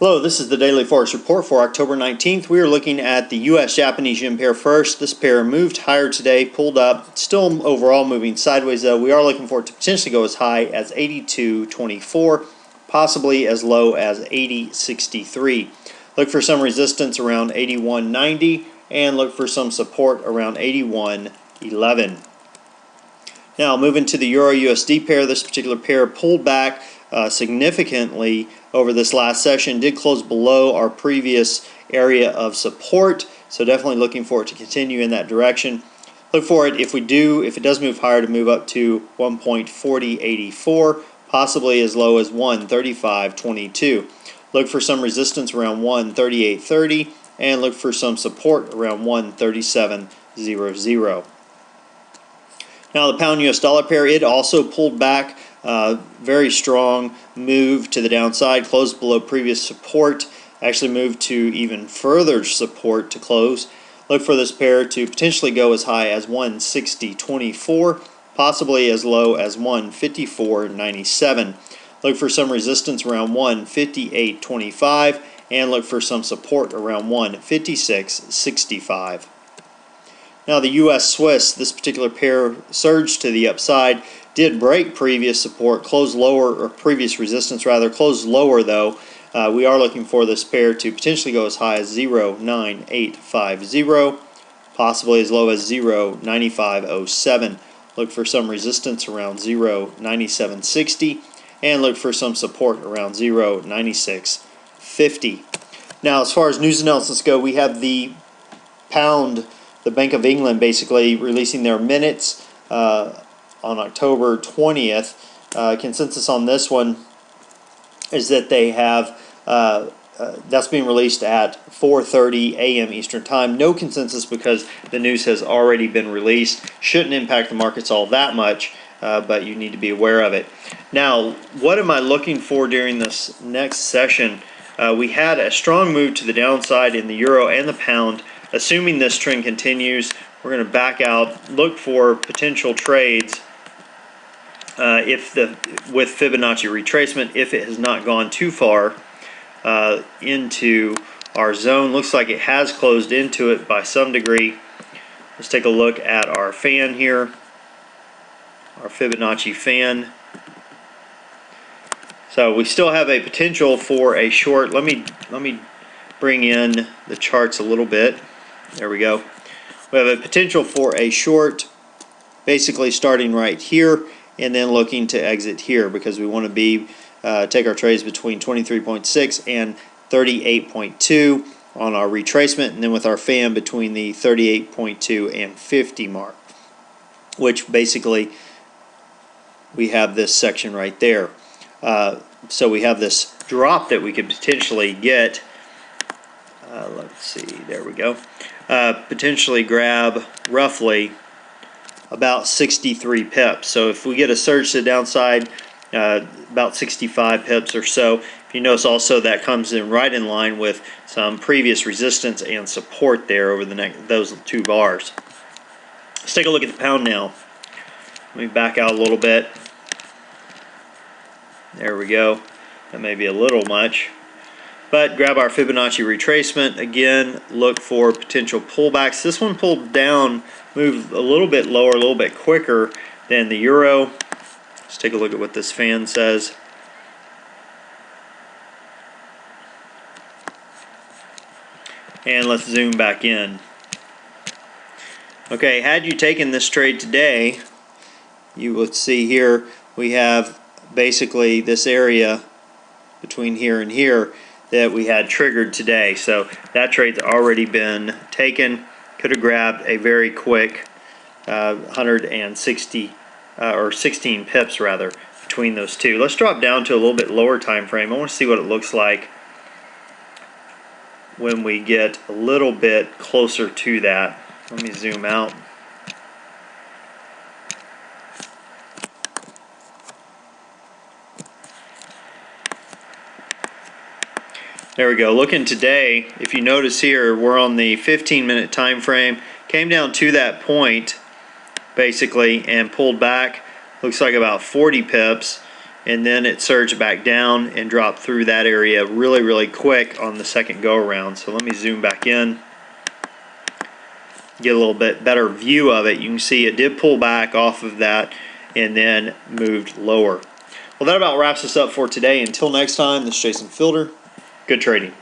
Hello, this is the Daily Forex Report for October 19th. We are looking at the US-Japanese yen pair first. This pair moved higher today, pulled up, still overall moving sideways though. We are looking for it to potentially go as high as 82.24, possibly as low as 80.63. Look for some resistance around 81.90 and look for some support around 81.11. Now moving to the Euro USD pair, this particular pair pulled back significantly over this last session, did close below our previous area of support, so definitely looking for it to continue in that direction. Look for it, if it does move higher, to move up to 1.4084, possibly as low as 1.3522. Look for some resistance around 1.3830 and look for some support around 1.3700. Now the pound US dollar pair, it also pulled back. Very strong move to the downside, closed below previous support, actually moved to even further support to close. Look for this pair to potentially go as high as 160.24, possibly as low as 154.97. Look for some resistance around 158.25 and look for some support around 156.65. Now the US Swiss, this particular pair surged to the upside, did break previous support, closed lower, or previous resistance rather, closed lower though. We are looking for this pair to potentially go as high as 0.9850, possibly as low as 0.9507. Look for some resistance around 0.9760 and look for some support around 0.9650. Now as far as news announcements go, we have the pound, the Bank of England basically releasing their minutes on October 20th. Consensus on this one is that they have that's being released at 4:30 a.m. Eastern Time. No consensus because the news has already been released. Shouldn't impact the markets all that much, but you need to be aware of it. Now, what am I looking for during this next session? We had a strong move to the downside in the euro and the pound. Assuming this trend continues, we're going to back out, look for potential trades with Fibonacci retracement if it has not gone too far into our zone. Looks like it has closed into it by some degree. Let's take a look at our fan here, our Fibonacci fan. So we still have a potential for a short. Let me bring in the charts a little bit. There we go. We have a potential for a short, basically starting right here and then looking to exit here because we want to take our trades between 23.6 and 38.2 on our retracement, and then with our fan between the 38.2 and 50 mark, which basically we have this section right there. So we have this drop that we could potentially get. Let's see, there we go. Potentially grab roughly about 63 pips. So if we get a surge to the downside, about 65 pips or so. If you notice also that comes in right in line with some previous resistance and support there over those two bars. Let's take a look at the pound now. Let me back out a little bit. There we go. That may be a little much. But grab our Fibonacci retracement. Again, look for potential pullbacks. This one pulled down, moved a little bit lower, a little bit quicker than the euro. Let's take a look at what this fan says. And let's zoom back in. Okay, had you taken this trade today, you would see here we have basically this area between here and here that we had triggered today. So that trade's already been taken. Could have grabbed a very quick 160 or 16 pips rather between those two. Let's drop down to a little bit lower time frame. I want to see what it looks like when we get a little bit closer to that. Let me zoom out. There we go. Looking today, if you notice here, we're on the 15-minute time frame. Came down to that point, basically, and pulled back. Looks like about 40 pips. and then it surged back down and dropped through that area really quick on the second go around. So let me zoom back in, get a little bit better view of it. You can see it did pull back off of that and then moved lower. Well, that about wraps us up for today. Until next time, this is Jason Fielder. Good trading.